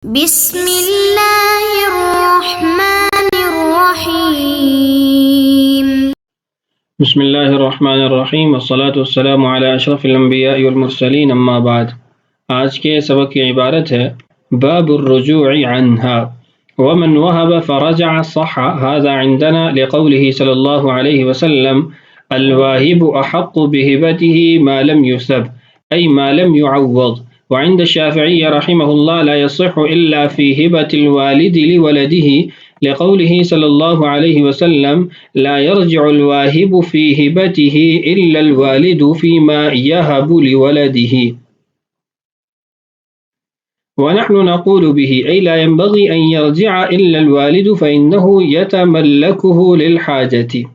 بسم اللہ الرحمن الرحیم بسم اللہ الرحمن الرحیم والصلاة والسلام علی اشرف الانبیاء والمرسلین اما بعد۔ آج کے سبق کی عبارت ہے باب الرجوع عنها ومن وهب فرجع صح هذا عندنا لقوله صلی اللہ علیہ وسلم الواهب احق بهبته ما لم يسب أي ما لم يعوض، وعند الشافعي رحمه الله لا يصح إلا في هبة الوالد لولده لقوله صلى الله عليه وسلم لا يرجع الواهب في هبته إلا الوالد فيما يهب لولده، ونحن نقول به أي لا ينبغي أن يرجع إلا الوالد فإنه يتملكه للحاجة،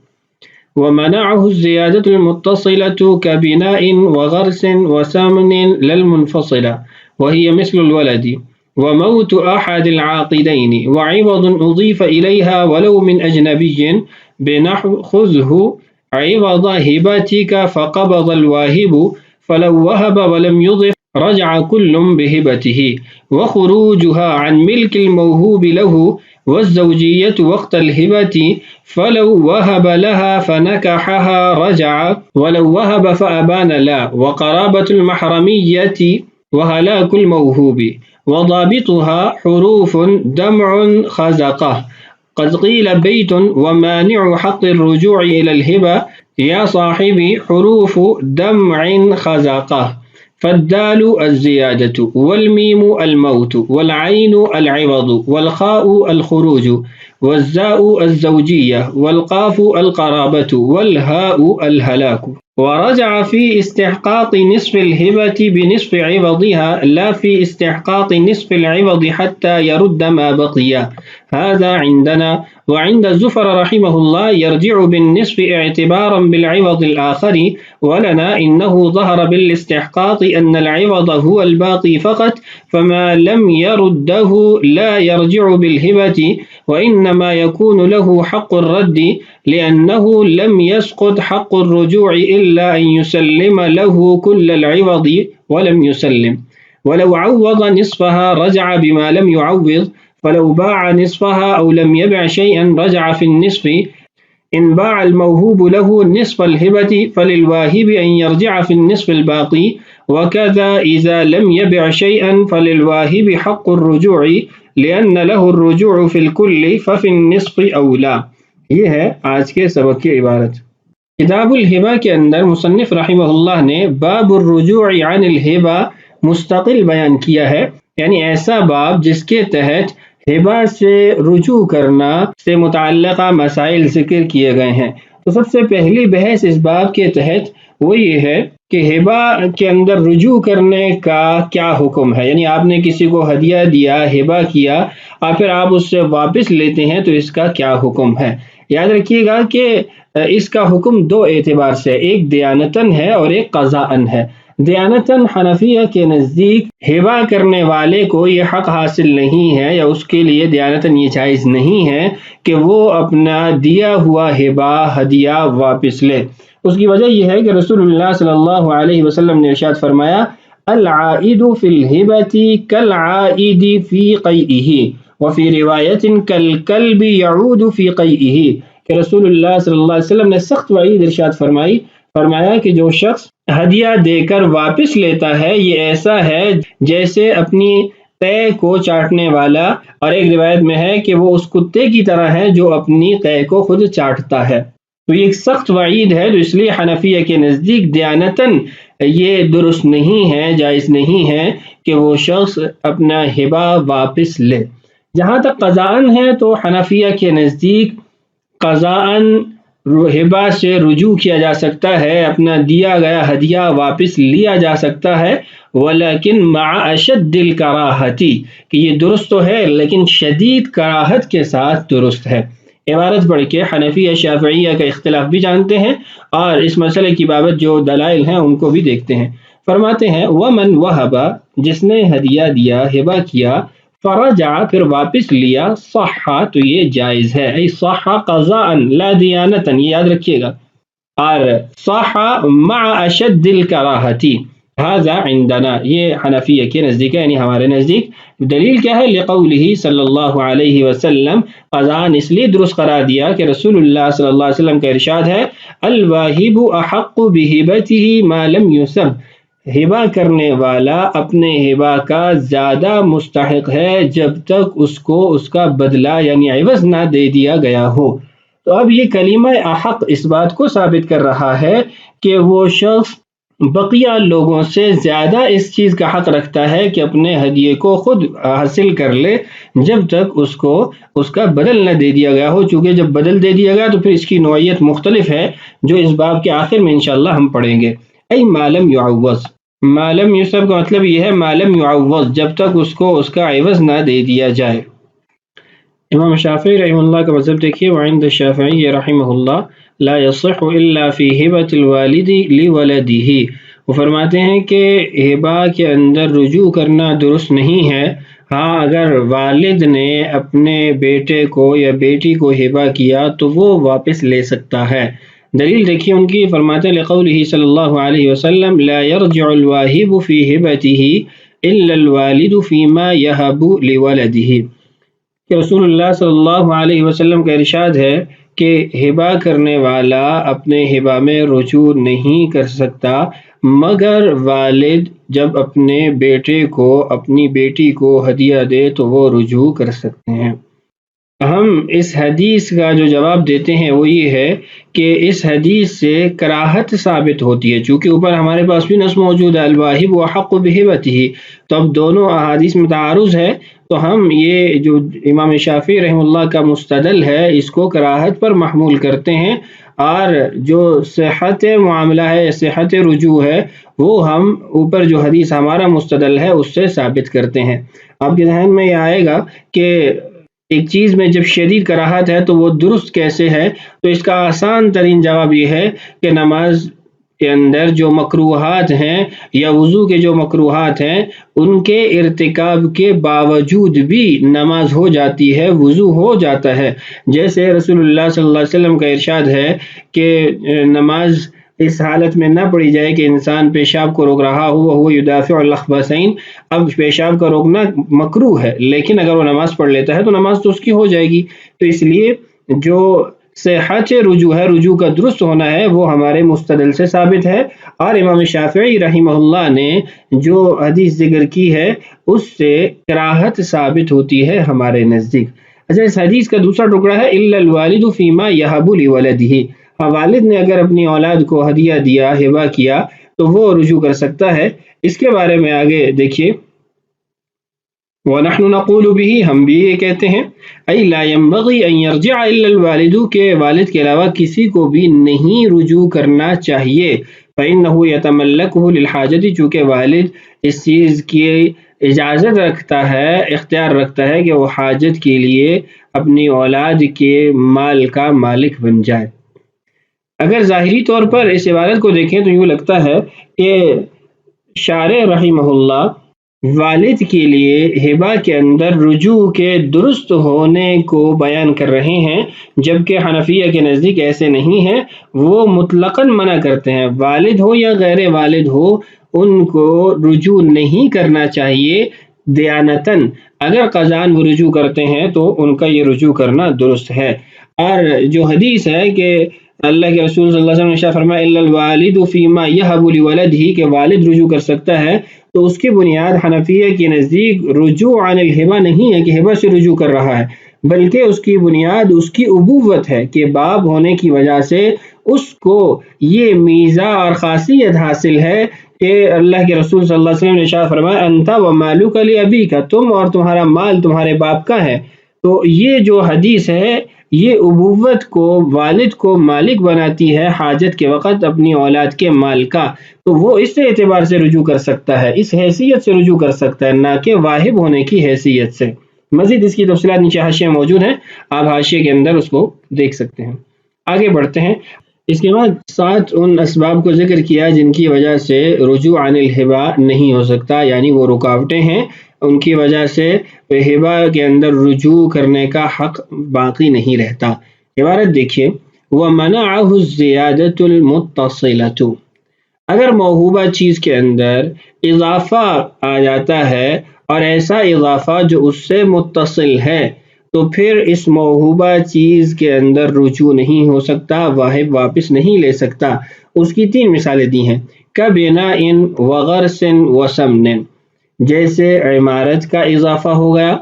ومنعه الزيادة المتصلة كبناء وغرس وسمن للمنفصلة وهي مثل الولد، وموت أحد العاقدين وعوض أضيف إليها ولو من أجنبي بنحو خذه عوض هبتك فقبض الواهب فلو وهب ولم يضف رجع كل بهبته، وخروجها عن ملك الموهوب له والزوجية وقت الهبة فلو وهب لها فنكحها رجع ولو وهب فأبان لا، وقرابة المحرمية وهلاك الموهوب، وضابطها حروف دمع خزقة قد قيل بيت ومانع حق الرجوع إلى الهبة يا صاحبي حروف دمع خزقة، فالدال الزيادة والميم الموت والعين العوض والخاء الخروج والزاء الزوجية والقاف القرابة والهاء الهلاك، ورجع في استحقاق نصف الهبة بنصف عوضها لا في استحقاق نصف العوض حتى يرد ما بقي، هذا عندنا، وعند الزفر رحمه الله يرجع بالنصف اعتبارا بالعوض الآخر، ولنا إنه ظهر بالاستحقاق أن العوض هو الباقي فقط، فما لم يرده لا يرجع بالهبة، وإنما يكون له حق الرد لأنه لم يسقط حق الرجوع إلا أن يسلم له كل العوض ولم يسلم، ولو عوض نصفها رجع بما لم يعوض، فلو باع نصفها أو لم يبع شيئا رجع في النصف، إن باع الموهوب له نصف الهبة فللواهب أن يرجع في النصف الباقي، وكذا إذا لم يبع شيئا فللواهب حق الرجوع لأن له الرجوع في الكل ففي النصف أولى۔ یہ ہے آج کے سبق کی عبارت۔ کتاب الہبہ کے اندر مصنف رحمہ اللہ نے باب الرجوع عن الہبہ مستقل بیان کیا ہے، یعنی ایسا باب جس کے تحت ہبہ سے رجوع کرنا سے متعلقہ مسائل ذکر کیے گئے ہیں۔ تو سب سے پہلی بحث اس باب کے تحت وہ یہ ہے کہ ہبہ کے اندر رجوع کرنے کا کیا حکم ہے، یعنی آپ نے کسی کو ہدیہ دیا، ہبہ کیا اور پھر آپ اس سے واپس لیتے ہیں تو اس کا کیا حکم ہے۔ یاد رکھیے گا کہ اس کا حکم دو اعتبار سے، ایک دیانتاً ہے اور ایک قضاءً ہے۔ دیانتاً حنفیہ کے نزدیک ہبہ کرنے والے کو یہ حق حاصل نہیں ہے، یا اس کے لیے دیانتاً یہ جائز نہیں ہے کہ وہ اپنا دیا ہوا ہبہ ہدیہ واپس لے۔ اس کی وجہ یہ ہے کہ رسول اللہ صلی اللہ علیہ وسلم نے ارشاد فرمایا العائد فی الہبۃ کالعائد فی قیئہ، وفی روایت کالکلب یعود فی قیئہ، کہ رسول اللہ صلی اللہ علیہ وسلم نے سخت وعید ارشاد فرمایا کہ جو شخص ہدیہ دے کر واپس لیتا ہے یہ ایسا ہے جیسے اپنی قے کو چاٹنے والا، اور ایک روایت میں ہے کہ وہ اس کتے کی طرح ہے جو اپنی قے کو خود چاٹتا ہے۔ تو یہ ایک سخت وعید ہے، تو اس لیے حنفیہ کے نزدیک دیانتاً یہ درست نہیں ہے، جائز نہیں ہے کہ وہ شخص اپنا ہبہ واپس لے۔ جہاں تک قضاءً ہے تو حنفیہ کے نزدیک قضاءً ہبہ سے رجوع کیا جا سکتا ہے، اپنا دیا گیا ہدیہ واپس لیا جا سکتا ہے، ولیکن مع اشد الکراہۃ، کہ یہ درست تو ہے لیکن شدید کراہت کے ساتھ درست ہے۔ عبارت پڑھ کے حنفیہ شافعیہ کا اختلاف بھی جانتے ہیں اور اس مسئلے کی بابت جو دلائل ہیں ان کو بھی دیکھتے ہیں۔ فرماتے ہیں ومن وہب، جس نے ہدیہ دیا، ہبہ کیا، فرجع، پھر واپس لیا، صح، تو یہ جائز ہے، ای صح قضاء لا دیانتا، یہ یاد رکھیے گا، اور صح مع اشد الکراہۃ، ھذا عندنا، یہ حنفیہ کے نزدیک ہے، یعنی ہمارے نزدیک۔ دلیل کیا ہے؟ لقولہ صلی اللہ علیہ وسلم، اذان اس لیے درست قرار دیا کہ رسول اللہ صلی اللہ علیہ وسلم کا ارشاد ہے، الواہب احق بہبتہ ما لم یسب، ہبہ کرنے والا اپنے ہبہ کا زیادہ مستحق ہے جب تک اس کو اس کا بدلہ یعنی عوض نہ دے دیا گیا ہو۔ تو اب یہ کلمہ احق اس بات کو ثابت کر رہا ہے کہ وہ شخص بقیہ لوگوں سے زیادہ اس چیز کا حق رکھتا ہے کہ اپنے ہدیے کو خود حاصل کر لے جب تک اس کو اس کا بدل نہ دے دیا گیا ہو، چونکہ جب بدل دے دیا گیا تو پھر اس کی نوعیت مختلف ہے جو اس باب کے آخر میں انشاءاللہ ہم پڑھیں گے۔ ای معلم یعوض، معلم یوسف کا مطلب یہ ہے معلم یعوض، جب تک اس کو اس کا عوض نہ دے دیا جائے۔ امام شافعی رحمہ اللہ کا مذہب دیکھیے، وعند الشافعی رحمہ اللہ لا يصح الا فی ہبۃ الوالد لولدہ، وہ فرماتے ہیں کہ ہبہ کے اندر رجوع کرنا درست نہیں ہے، ہاں اگر والد نے اپنے بیٹے کو یا بیٹی کو ہبہ کیا تو وہ واپس لے سکتا ہے۔ دلیل دیکھیے ان کی، فرماتے ہیں لقولہ صلی اللہ علیہ وسلم لا يرجع الواہب فی ہبتہ الا الوالد فیما یہب لولدہ، کہ رسول اللہ صلی اللہ علیہ وسلم کا ارشاد ہے کہ ہبہ کرنے والا اپنے ہبہ میں رجوع نہیں کر سکتا مگر والد جب اپنے بیٹے کو اپنی بیٹی کو ہدیہ دے تو وہ رجوع کر سکتے ہیں۔ ہم اس حدیث کا جو جواب دیتے ہیں وہ یہ ہے کہ اس حدیث سے کراہت ثابت ہوتی ہے، چونکہ اوپر ہمارے پاس بھی نص موجود ہے الواہب احق بہبتہ، تو اب دونوں احادیث میں تعارض ہے، تو ہم یہ جو امام شافعی رحمہ اللہ کا مستدل ہے اس کو کراہت پر محمول کرتے ہیں، اور جو صحت معاملہ ہے، صحت رجوع ہے، وہ ہم اوپر جو حدیث ہمارا مستدل ہے اس سے ثابت کرتے ہیں۔ آپ کے ذہن میں یہ آئے گا کہ ایک چیز میں جب شدید کراہت ہے تو وہ درست کیسے ہے؟ تو اس کا آسان ترین جواب یہ ہے کہ نماز کے اندر جو مکروہات ہیں یا وضو کے جو مکروہات ہیں ان کے ارتکاب کے باوجود بھی نماز ہو جاتی ہے، وضو ہو جاتا ہے، جیسے رسول اللہ صلی اللہ علیہ وسلم کا ارشاد ہے کہ نماز اس حالت میں نہ پڑھی جائے کہ انسان پیشاب کو روک رہا ہو وہ یدافع الاخبثین، اب پیشاب کا روکنا مکروہ ہے لیکن اگر وہ نماز پڑھ لیتا ہے تو نماز تو اس کی ہو جائے گی، تو اس لیے جو صحت رجوع ہے، رجوع کا درست ہونا ہے، وہ ہمارے مستدل سے ثابت ہے، اور امام شافعی رحمہ اللہ نے جو حدیث ذکر کی ہے اس سے کراہت ثابت ہوتی ہے ہمارے نزدیک۔ اچھا، اس حدیث کا دوسرا ٹکڑا ہے الا الوالد فیما یہب لولدہ، والد نے اگر اپنی اولاد کو ہدیہ دیا، ہبہ کیا تو وہ رجوع کر سکتا ہے۔ اس کے بارے میں آگے دیکھیے، وَنَحْنُ نَقُولُ بِهِ، ہم بھی یہ کہتے ہیں، اَيْ لَا يَنْبَغِي أَنْ يَرْجِعَ إِلَّا الْوَالِدُ، کہ والد کے علاوہ کسی کو بھی نہیں رجوع کرنا چاہیے، فَإِنَّهُ يَتَمَلَّكُهُ لِلْحَاجَةِ، چونکہ والد اس چیز کی اجازت رکھتا ہے، اختیار رکھتا ہے کہ وہ حاجت کے لیے اپنی اولاد کے مال کا مالک بن جائے۔ اگر ظاہری طور پر اس عبارت کو دیکھیں تو یوں لگتا ہے کہ شارع رحمہ اللہ والد کے لیے ہبہ کے اندر رجوع کے درست ہونے کو بیان کر رہے ہیں، جبکہ حنفیہ کے نزدیک ایسے نہیں ہے، وہ مطلقاً منع کرتے ہیں، والد ہو یا غیر والد ہو ان کو رجوع نہیں کرنا چاہیے دیانتاً، اگر قضاً وہ رجوع کرتے ہیں تو ان کا یہ رجوع کرنا درست ہے۔ اور جو حدیث ہے کہ اللہ کے رسول صلی اللہ علیہ وسلم نے فرمایا الا الوالد فیما یہب لولدہ، کہ والد رجوع کر سکتا ہے، تو اس کی بنیاد حنفیہ کے نزدیک رجوع عن الہبہ نہیں ہے کہ ہبہ سے رجوع کر رہا ہے، بلکہ اس کی بنیاد اس کی ابوت ہے کہ باپ ہونے کی وجہ سے اس کو یہ میزہ اور خاصیت حاصل ہے کہ اللہ کے رسول صلی اللہ علیہ وسلم نے ارشاد فرمایا انت ومالک لابیک، تم اور تمہارا مال تمہارے باپ کا ہے۔ تو یہ جو حدیث ہے یہ ابوت کو، والد کو مالک بناتی ہے حاجت کے وقت اپنی اولاد کے مال کا، تو وہ اس اعتبار سے رجوع کر سکتا ہے، اس حیثیت سے رجوع کر سکتا ہے، نہ کہ واہب ہونے کی حیثیت سے۔ مزید اس کی تفصیلات نیچے حاشیے میں موجود ہیں، آپ حاشیے کے اندر اس کو دیکھ سکتے ہیں۔ آگے بڑھتے ہیں۔ اس کے بعد 7 ان اسباب کو ذکر کیا جن کی وجہ سے رجوع عن الہبہ نہیں ہو سکتا، یعنی وہ رکاوٹیں ہیں ان کی وجہ سے ہبہ کے اندر رجوع کرنے کا حق باقی نہیں رہتا۔ عبارت دیکھیے، وَمَنَعَهُ الزِّيَادَةُ الْمُتَّصِلَةُ، اگر موہوبہ چیز کے اندر اضافہ آ جاتا ہے اور ایسا اضافہ جو اس سے متصل ہے تو پھر اس موہوبہ چیز کے اندر رجوع نہیں ہو سکتا، واہب واپس نہیں لے سکتا۔ اس کی 3 مثالیں دی ہیں، کبناء وغرس وسمن، جیسے عمارت کا اضافہ ہو گیا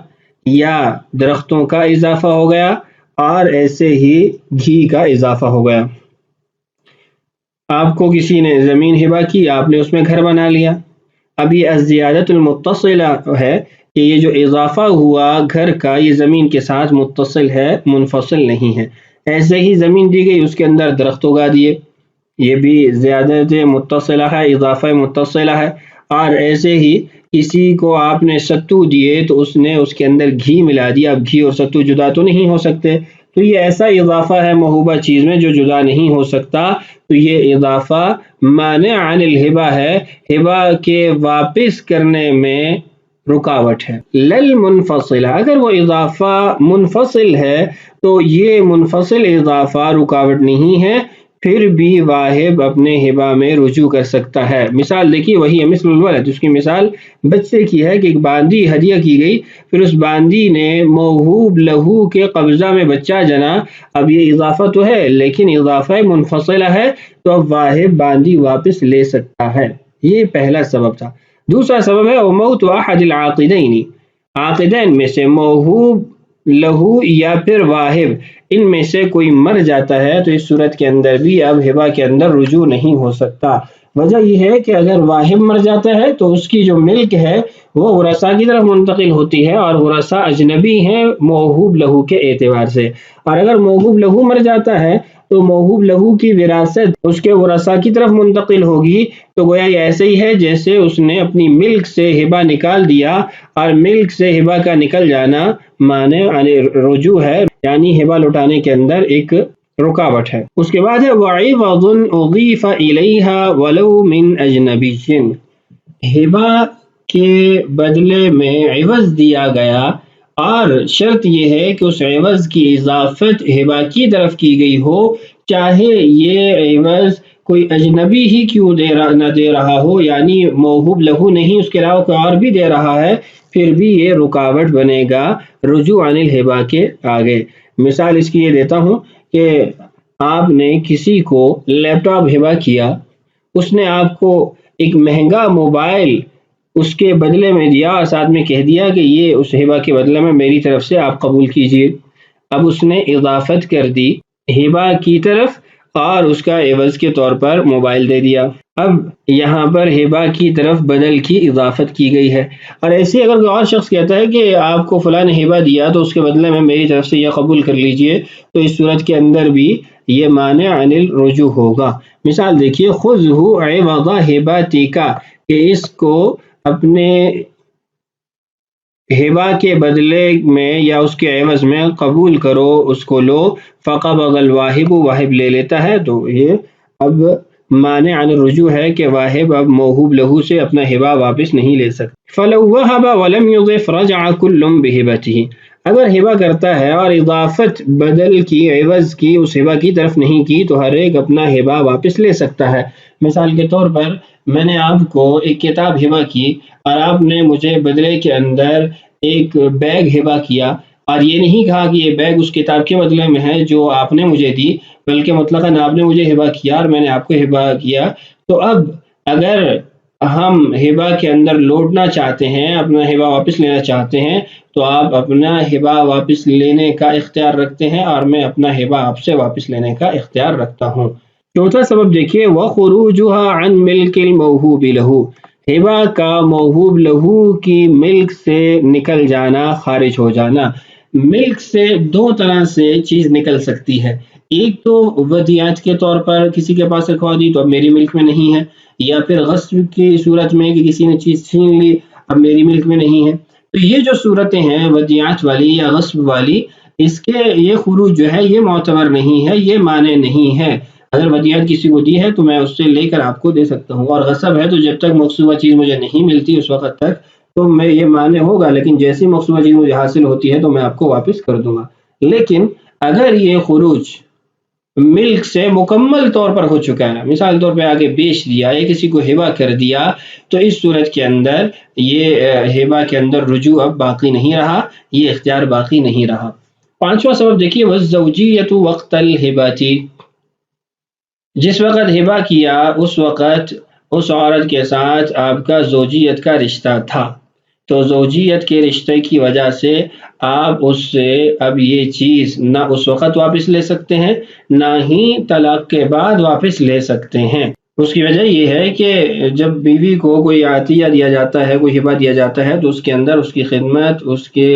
یا درختوں کا اضافہ ہو گیا اور ایسے ہی گھی کا اضافہ ہو گیا۔ آپ کو کسی نے زمین ہبہ کی، آپ نے اس میں گھر بنا لیا، اب یہ الزیادۃ المتصلہ ہے کہ یہ جو اضافہ ہوا گھر کا یہ زمین کے ساتھ متصل ہے، منفصل نہیں ہے۔ ایسے ہی زمین دی گئی، اس کے اندر درخت اگا دیے، یہ بھی زیادت متصلہ ہے، اضافہ متصلہ ہے۔ اور ایسے ہی کسی کو آپ نے ستو دیے تو اس نے اس کے اندر گھی ملا دیا، اب گھی اور ستو جدا تو نہیں ہو سکتے، تو یہ ایسا اضافہ ہے موہوبہ چیز میں جو جدا نہیں ہو سکتا، تو یہ اضافہ مانع عن الہبہ ہے، ہبہ کے واپس کرنے میں رکاوٹ ہے۔ للمنفصلہ، اگر وہ اضافہ منفصل ہے تو یہ منفصل اضافہ رکاوٹ نہیں ہے، پھر بھی واہب اپنے ہبہ میں رجوع کر سکتا ہے۔ مثال دیکھیے وہی ہے مثل الولد، اس کی مثال بچے کی ہے کہ ایک باندی ہدیہ کی گئی، پھر اس باندی نے موہوب لہو کے قبضہ میں بچہ جنا، اب یہ اضافہ تو ہے لیکن اضافہ منفصلہ ہے، تو اب واہب باندی واپس لے سکتا ہے۔ یہ پہلا سبب تھا۔ دوسرا سبب ہے موت احد العاقدین، عاقدین میں سے موہوب لہو یا پھر واہب ان میں سے کوئی مر جاتا ہے تو اس صورت کے اندر بھی اب ہبہ کے اندر رجوع نہیں ہو سکتا۔ وجہ یہ ہے کہ اگر واہب مر جاتا ہے تو اس کی جو ملک ہے وہ ورثاء کی طرف منتقل ہوتی ہے، اور ورثاء اجنبی ہیں موہوب لہو کے اعتبار سے، اور اگر موہوب لہو مر جاتا ہے تو موہوب لہو کی وراثت اس کے ورثاء کی طرف منتقل ہوگی، تو گویا یہ ایسے ہی ہے جیسے اس نے اپنی ملک سے ہبہ نکال دیا، اور ملک سے ہبہ کا نکل جانا معنی یعنی رجوع ہے، یعنی ہبہ لوٹانے کے اندر ایک رکاوٹ ہے۔ اس کے بعد ہے وعوض اضیف الیہا ولو من اجنبی، ہبہ کے بدلے میں عوض دیا گیا، اور شرط یہ ہے کہ اس عوض کی اضافت ہبہ کی طرف کی گئی ہو، چاہے یہ عوض کوئی اجنبی ہی کیوں نہ دے رہا ہو، یعنی موہوب لہو نہیں اس کے علاوہ کوئی اور بھی دے رہا ہے، پھر بھی یہ رکاوٹ بنے گا رجوع عن الہبہ کے آگے۔ مثال اس کی یہ دیتا ہوں کہ آپ نے کسی کو لیپ ٹاپ ہبہ کیا، اس نے آپ کو ایک مہنگا موبائل اس کے بدلے میں دیا اور ساتھ میں کہہ دیا کہ یہ اس ہبہ کے بدلے میں میری طرف سے آپ قبول کیجئے۔ اب اس نے اضافت کر دی ہبہ کی طرف اور اس کا عوض کے طور پر موبائل دے دیا، اب یہاں پر ہبہ کی طرف بدل کی اضافت کی گئی ہے۔ اور ایسے اگر کوئی اور شخص کہتا ہے کہ آپ کو فلاں نے ہبہ دیا تو اس کے بدلے میں میری طرف سے یہ قبول کر لیجئے، تو اس صورت کے اندر بھی یہ مانع عن الرجوع ہوگا۔ مثال دیکھیے خذہ عوض ہبتک، کہ اس کو اپنے ہبہ کے بدلے میں یا اس کے عوض میں قبول کرو، اس کو لو، فقبض الواہب، واہب لے لیتا ہے، تو یہ اب مانع عن الرجوع ہے کہ واہب اب موہوب لہو سے اپنا ہبہ واپس نہیں لے سکتا۔ فلو وہب ولم یضف رجع کل بہبتہ، اگر ہبہ کرتا ہے اور اضافت بدل کی عوض کی اس ہبہ کی طرف نہیں کی تو ہر ایک اپنا ہبہ واپس لے سکتا ہے۔ مثال کے طور پر میں نے آپ کو ایک کتاب ہبہ کی اور آپ نے مجھے بدلے کے اندر ایک بیگ ہبہ کیا، اور یہ نہیں کہا کہ یہ بیگ اس کتاب کے بدلے میں ہے جو آپ نے مجھے دی، بلکہ مطلقاً آپ نے مجھے ہبہ کیا اور میں نے آپ کو ہبہ کیا۔ تو اب اگر ہم ہبہ کے اندر لوٹنا چاہتے ہیں، اپنا ہبہ واپس لینا چاہتے ہیں، تو آپ اپنا ہبہ واپس لینے کا اختیار رکھتے ہیں اور میں اپنا ہبہ آپ سے واپس لینے کا اختیار رکھتا ہوں۔ چوتھا سبب دیکھیے وَخُرُوجُهَا عَنْ مِلْكِ الْمَوْهُوبِ لَهُ، ہبہ کا موہوب لہو کی ملک سے نکل جانا، خارج ہو جانا۔ ملک سے دو طرح سے چیز نکل سکتی ہے، ایک تو ودیعت کے طور پر کسی کے پاس رکھوا دی تو اب میری ملک میں نہیں ہے، یا پھر غصب کی صورت میں کہ کسی نے چیز چھین لی اب میری ملک میں نہیں ہے۔ تو یہ جو صورتیں ہیں ودیعت والی یا غصب والی، اس کے یہ خروج جو ہے یہ معتبر نہیں ہے، یہ معنی نہیں ہے۔ اگر ودیعت کسی کو دی ہے تو میں اس سے لے کر آپ کو دے سکتا ہوں، اور غصب ہے تو جب تک مقصودہ چیز مجھے نہیں ملتی اس وقت تک تو میں یہ معنی ہوگا، لیکن جیسی مقصودہ چیز مجھے حاصل ہوتی ہے تو میں آپ کو واپس کر دوں گا۔ لیکن اگر یہ خروج ملک سے مکمل طور پر ہو چکا ہے، مثال طور پہ آگے بیچ دیا یا کسی کو ہبہ کر دیا، تو اس صورت کے اندر یہ ہبہ کے اندر رجوع اب باقی نہیں رہا، یہ اختیار باقی نہیں رہا۔ پانچواں سبب دیکھیے، والزوجیۃ وقت الہبۃ، جس وقت ہبہ کیا اس وقت اس عورت کے ساتھ آپ کا زوجیت کا رشتہ تھا، تو زوجیت کے رشتے کی وجہ سے آپ اس سے اب یہ چیز نہ اس وقت واپس لے سکتے ہیں، نہ ہی طلاق کے بعد واپس لے سکتے ہیں۔ اس کی وجہ یہ ہے کہ جب بیوی کو کوئی عطیہ دیا جاتا ہے، کوئی ہبہ دیا جاتا ہے، تو اس کے اندر اس کی خدمت، اس کے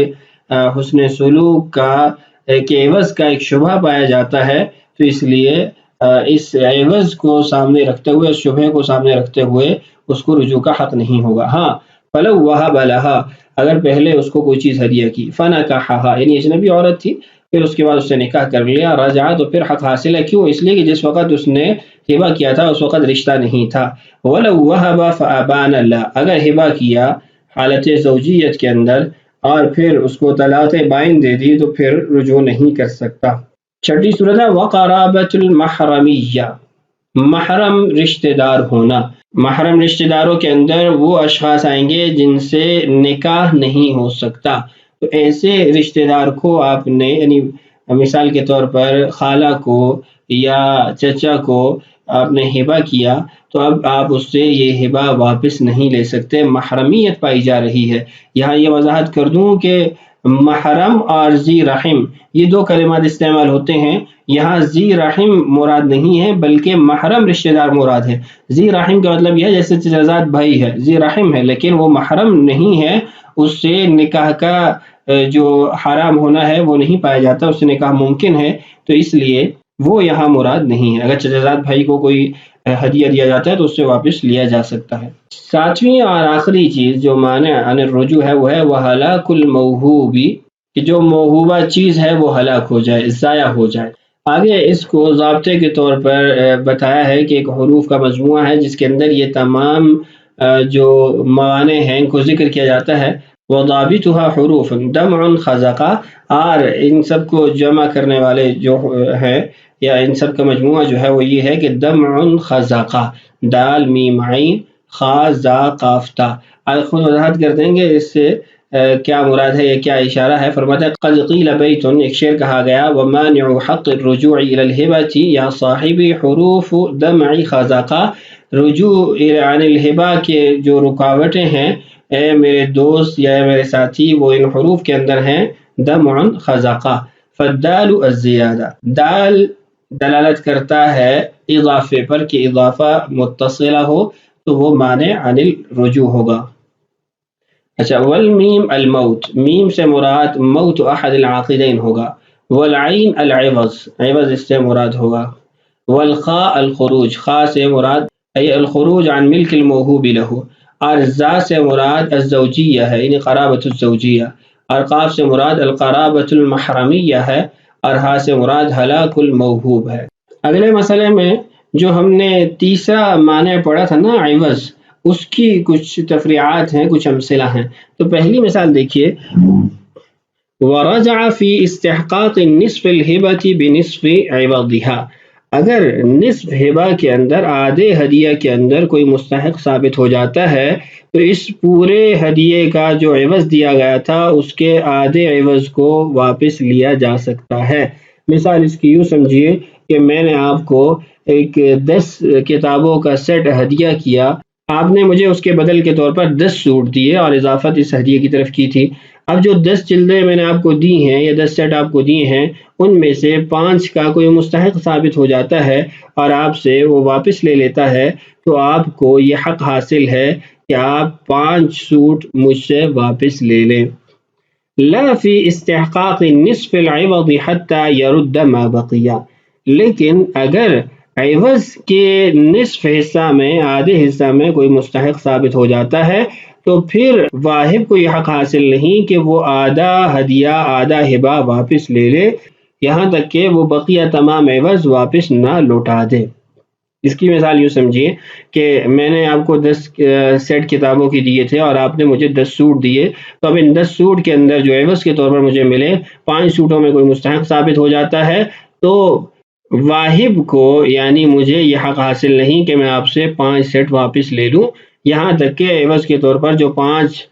حسن سلوک کا ایک عوض کا ایک شبہ پایا جاتا ہے، تو اس لیے اس عوض کو سامنے رکھتے ہوئے، اس شبہ کو سامنے رکھتے ہوئے اس کو رجوع کا حق نہیں ہوگا۔ ہاں فلو وہب لہا، اگر پہلے اس کو کوئی چیز ہدیہ کی، فنکحھا یعنی اجنبی عورت تھی، پھر اس کے بعد اس سے نکاح کر لیا، رجع تو پھر حق حاصل ہے، کیوں؟ اس لیے کہ جس وقت اس نے ہبہ کیا تھا اس وقت رشتہ نہیں تھا۔ ولو وہب فابان اللہ، اگر ہبہ کیا حالت زوجیت کے اندر اور پھر اس کو طلاق بائن دے دی، تو پھر رجوع نہیں کر سکتا۔ چھٹی صورت ہے وقرابۃ المحرمیہ، محرم رشتہ دار ہونا۔ محرم رشتہ داروں کے اندر وہ اشخاص آئیں گے جن سے نکاح نہیں ہو سکتا، تو ایسے رشتہ دار کو آپ نے، یعنی مثال کے طور پر خالہ کو یا چچا کو آپ نے ہبہ کیا، تو اب آپ اس سے یہ ہبہ واپس نہیں لے سکتے، محرمیت پائی جا رہی ہے۔ یہاں یہ وضاحت کر دوں کہ محرم اور ذی رحم یہ دو کلمات استعمال ہوتے ہیں، یہاں ذی رحم مراد نہیں ہے بلکہ محرم رشتہ دار مراد ہے۔ ذی رحم کا مطلب یہ ہے جیسے چچا بھائی ہے، ذی رحم ہے لیکن وہ محرم نہیں ہے، اس سے نکاح کا جو حرام ہونا ہے وہ نہیں پایا جاتا، اس سے نکاح ممکن ہے، تو اس لیے وہ یہاں مراد نہیں ہے۔ اگر چچا بھائی کو کوئی ہدیہ دیا جاتا ہے تو اس سے واپس لیا جا سکتا ہے۔ ساتویں اور آخری چیز جو مانع عن الرجوع ہے وہ ہے وہلاک الموہوب، کہ جو موہوبہ چیز ہے وہ ہلاک ہو جائے، ضائع ہو جائے۔ آگے اس کو ضابطے کے طور پر بتایا ہے کہ ایک حروف کا مجموعہ ہے جس کے اندر یہ تمام جو موانع ہیں ان کو ذکر کیا جاتا ہے۔ وضابطها حروف دمع خزقہ، اور ان سب کو جمع کرنے والے جو ہیں یا ان سب کا مجموعہ جو ہے وہ یہ ہے کہ دمع خزقہ، دال میم عین خا زا قاف تا۔ خود وضاحت کر دیں گے اس سے کیا مراد ہے، یہ کیا اشارہ ہے۔ فرماتا ہے قد قیل بیت، ایک شعر کہا گیا، ومانع حق الرجوع الى الہبۃ یا صاحب حروف دمع خزقہ، رجوع عن الہبہ کے جو رکاوٹیں ہیں اے میرے دوست یا میرے ساتھی، وہ ان حروف کے اندر ہیں دمع خزقہ۔ فالدال الزیادہ، دال دلالت کرتا ہے اضافے پر، کہ اضافہ متصلہ ہو تو وہ مانع عن الرجوع ہوگا۔ اچھا، والمیم الموت، میم سے مراد موت احد العاقدین ہوگا۔ والعین العوض، عوض اس سے مراد ہوگا۔ والخاء الخروج، خاء سے مراد ای الخروج عن ملک الموہوب لہ، اور زا سے مراد الزوجیہ ہے یعنی قرابۃ الزوجیہ، اور قاف سے مراد القرابۃ المحرمیہ ہے، اور ہا سے مراد ہلاک الموہوب ہے۔ اگلے مسئلے میں جو ہم نے تیسرا معنی پڑھا تھا نا عوض، اس کی کچھ تفریعات ہیں، کچھ امثلہ ہیں۔ تو پہلی مثال دیکھیے، وَرَجَعَ فِي اسْتِحْقَاقِ النِّصْفِ الْهِبَةِ بِنِصْفِ عِوَضِهَا، اگر نصف ہبہ کے اندر، آدھے ہدیہ کے اندر کوئی مستحق ثابت ہو جاتا ہے تو اس پورے ہدیے کا جو عوض دیا گیا تھا اس کے آدھے عوض کو واپس لیا جا سکتا ہے۔ مثال اس کی یوں سمجھیے کہ میں نے آپ کو ایک 10 کتابوں کا سیٹ ہدیہ کیا، آپ نے مجھے اس کے بدل کے طور پر 10 سوٹ دیے اور اضافت اس ہدیے کی طرف کی تھی۔ اب جو 10 جلدیں میں نے آپ کو دی ہیں یا 10 سیٹ آپ کو دیے ہیں، ان میں سے 5 کا کوئی مستحق ثابت ہو جاتا ہے اور آپ سے وہ واپس لے لیتا ہے، تو آپ کو یہ حق حاصل ہے کہ آپ 5 سوٹ مجھ سے واپس لے لیں۔ لا فی استحقاق نصف العوض حتی یرد ما بقیہ، لیکن اگر عوض کے نصف حصہ میں، آدھے حصہ میں کوئی مستحق ثابت ہو جاتا ہے تو پھر واہب کو یہ حق حاصل نہیں کہ وہ آدھا ہدیہ، آدھا ہبہ واپس لے لے، یہاں تک کہ وہ بقیہ تمام عوض واپس نہ لوٹا دے۔ اس کی مثال یوں سمجھیے کہ میں نے آپ کو 10 سیٹ کتابوں کی دیے تھے اور آپ نے مجھے 10 سوٹ دیے، تو اب ان 10 سوٹ کے اندر جو عوض کے طور پر مجھے ملے، 5 سوٹوں میں کوئی مستحق ثابت ہو جاتا ہے، تو واہب کو یعنی مجھے یہ حق حاصل نہیں کہ میں آپ سے 5 سیٹ واپس لے لوں، یہاں تک کہ عوض کے طور پر جو 5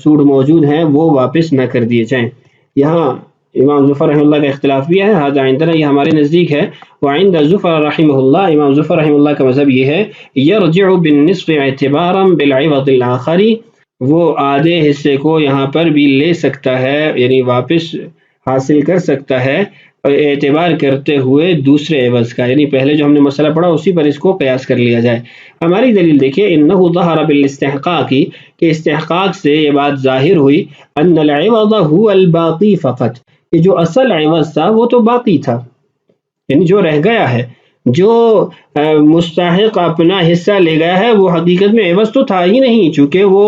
سوٹ موجود ہیں وہ واپس نہ کر دیے جائیں۔ یہاں امام ظفر رحمہ اللہ کا اختلاف بھی ہے، ہذا عندنا، یہ ہمارے نزدیک ہے، وعند ظفر رحمہ اللہ، امام ظفر رحمہ اللہ کا مذہب یہ ہے، یرجع بالنصف اعتبارا بالعوض الآخری، وہ آدھے حصے کو یہاں پر بھی لے سکتا ہے، یعنی واپس حاصل کر سکتا ہے اعتبار کرتے ہوئے دوسرے عوض کا، یعنی پہلے جو ہم نے مسئلہ پڑھا اسی پر اس کو قیاس کر لیا جائے۔ ہماری دلیل دیکھیے، انہ ظہر بالاستحقاق، کہ استحقاق سے یہ بات ظاہر ہوئی، ان العوض هو الباقی فقط، کہ جو اصل عوض تھا وہ تو باقی تھا، یعنی جو رہ گیا ہے، جو مستحق اپنا حصہ لے گیا ہے وہ حقیقت میں عوض تو تھا ہی نہیں، چونکہ وہ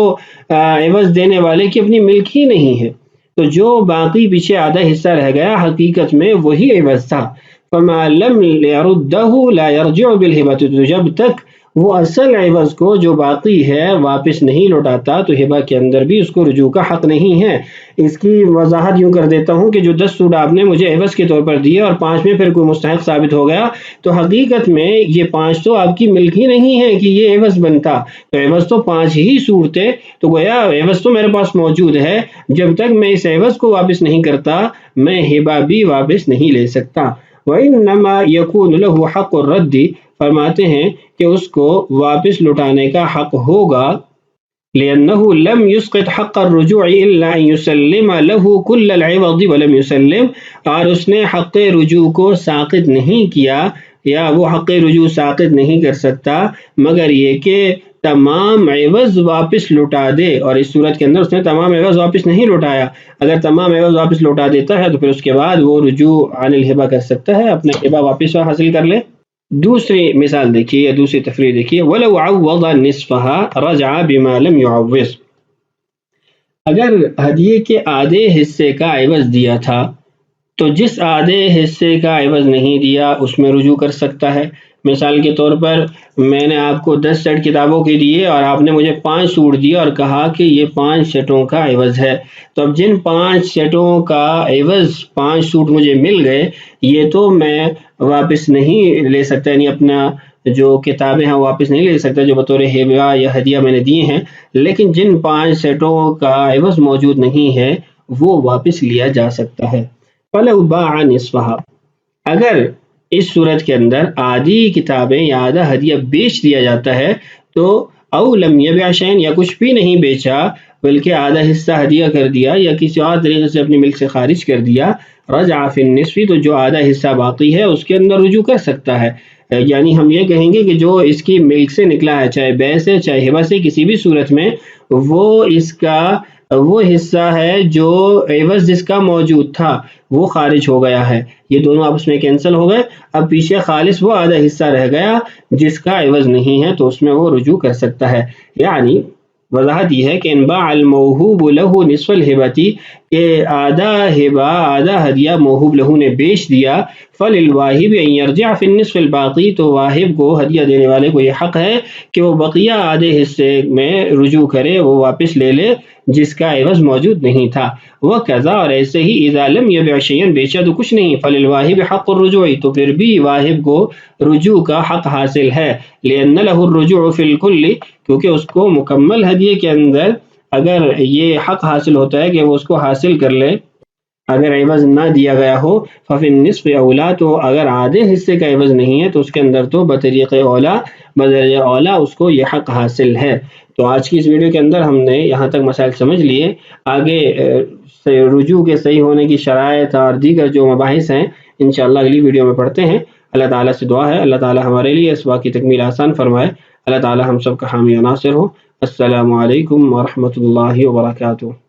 عوض دینے والے کی اپنی ملک ہی نہیں ہے، تو جو باقی پیچھے آدھا حصہ رہ گیا حقیقت میں وہی عوض تھا۔ فما لم يردہ لا یرجع بالہبۃ، تو جب تک وہ اصل عوض کو جو باقی ہے واپس نہیں لوٹاتا تو ہبہ کے اندر بھی اس کو رجوع کا حق نہیں ہے۔ اس کی وضاحت یوں کر دیتا ہوں کہ جو 10 سوٹ آپ نے مجھے عوض کے طور پر دیے اور 5 میں پھر کوئی مستحق ثابت ہو گیا تو حقیقت میں یہ 5 تو آپ کی ملک ہی نہیں ہے کہ یہ عوض بنتا، تو عوض تو 5 ہی سوٹ تھے، تو گویا عوض تو میرے پاس موجود ہے، جب تک میں اس عوض کو واپس نہیں کرتا میں ہبہ بھی واپس نہیں لے سکتا۔ وَإِنَّمَا يَكُونُ لَهُ حَقُّ الرَّدِّ، فرماتے ہیں کہ اس کو واپس لوٹانے کا حق ہوگا، لِأَنَّهُ لَمْ يُسْقِطْ حَقَّ الرُّجُوعِ إِلَّا أَن يُسَلِّمَ لَهُ كُلَّ الْعِوَضِ وَلَمْ يُسَلِّمْ، اور اس نے حق رجوع کو ساقط نہیں کیا، یا وہ حق رجوع ساقط نہیں کر سکتا مگر یہ کہ تمام عوض واپس لوٹا دے، اور اس صورت کے اندر اس نے تمام عوض واپس نہیں لوٹایا۔ اگر تمام عوض واپس لوٹا دیتا ہے تو پھر اس کے بعد وہ رجوع عن الہبہ کر سکتا ہے، اپنا ہبہ واپس حاصل کر لے۔ دوسری مثال دیکھیے یا دوسری تفریح دیکھیے، وَلَوْ عَوَّضَ نِصْفَهَا رَجَعَ بِمَا لَمْ يُعَوِّض، اگر ہدیے کے آدھے حصے کا عوض دیا تھا تو جس آدھے حصے کا عوض نہیں دیا اس میں رجوع کر سکتا ہے۔ مثال کے طور پر میں نے آپ کو 10 سیٹ کتابوں کے دیے اور آپ نے مجھے 5 سوٹ دیے اور کہا کہ یہ 5 سیٹوں کا عوض ہے، تو اب جن 5 سیٹوں کا عوض 5 سوٹ مجھے مل گئے یہ تو میں واپس نہیں لے سکتا، یعنی اپنا جو کتابیں ہیں واپس نہیں لے سکتا جو بطور ہبہ یا ہدیہ میں نے دیے ہیں، لیکن جن 5 سیٹوں کا عوض موجود نہیں ہے وہ واپس لیا جا سکتا ہے۔ فَلَوْ بَاعَ نِصْفَهَا، اگر اس صورت کے اندر آدھی کتابیں یا آدھا ہدیہ بیچ دیا جاتا ہے تو او لم یبع شیئا، یا کچھ بھی نہیں بیچا بلکہ آدھا حصہ ہدیہ کر دیا یا کسی اور طریقے سے اپنی ملک سے خارج کر دیا، رجع فی النصف، تو جو آدھا حصہ باقی ہے اس کے اندر رجوع کر سکتا ہے، یعنی ہم یہ کہیں گے کہ جو اس کی ملک سے نکلا ہے، چاہے بیع سے چاہے ہبہ سے، کسی بھی صورت میں وہ اس کا وہ حصہ ہے جو عوض جس کا موجود تھا وہ خارج ہو گیا ہے، یہ دونوں آپس میں کینسل ہو گئے، اب پیچھے خالص وہ آدھا حصہ رہ گیا جس کا عوض نہیں ہے تو اس میں وہ رجوع کر سکتا ہے۔ یعنی وضاحت یہ ہے کہ انباع الموہوب لہ نصف الہبۃ، کہ آدھا ہبہ آدھا ہدیہ موہوب لہو نے بیچ دیا، فللواہب ان یرجع فی النصف الباقی، تو واہب کو ہدیہ دینے والے کو یہ حق ہے کہ وہ بقیہ آدھے حصے میں رجوع کرے، وہ واپس لے لے جس کا عوض موجود نہیں تھا۔ وکذا، اور ایسے ہی اذا لم یبع شیئا، بیچا تو کچھ نہیں، فللواہب حق الرجوع، تو پھر بھی واہب کو رجوع کا حق حاصل ہے، لأن له الرجوع فی الکل، کیونکہ اس کو مکمل ہدیے کے اندر اگر یہ حق حاصل ہوتا ہے کہ وہ اس کو حاصل کر لے اگر عوض نہ دیا گیا ہو، ففی النصف اولا، تو اگر آدھے حصے کا عوض نہیں ہے تو اس کے اندر تو بطریق اولا بدرجہ اولا اس کو یہ حق حاصل ہے۔ تو آج کی اس ویڈیو کے اندر ہم نے یہاں تک مسائل سمجھ لیے، آگے رجوع کے صحیح ہونے کی شرائط اور دیگر جو مباحث ہیں انشاءاللہ اگلی ویڈیو میں پڑھتے ہیں۔ اللہ تعالیٰ سے دعا ہے اللہ تعالیٰ ہمارے لیے اس بات کی تکمیل آسان فرمائے، اللہ تعالیٰ ہم سب کا حامی و ناصر ہو۔ السلام علیکم ورحمۃ اللہ وبرکاتہ۔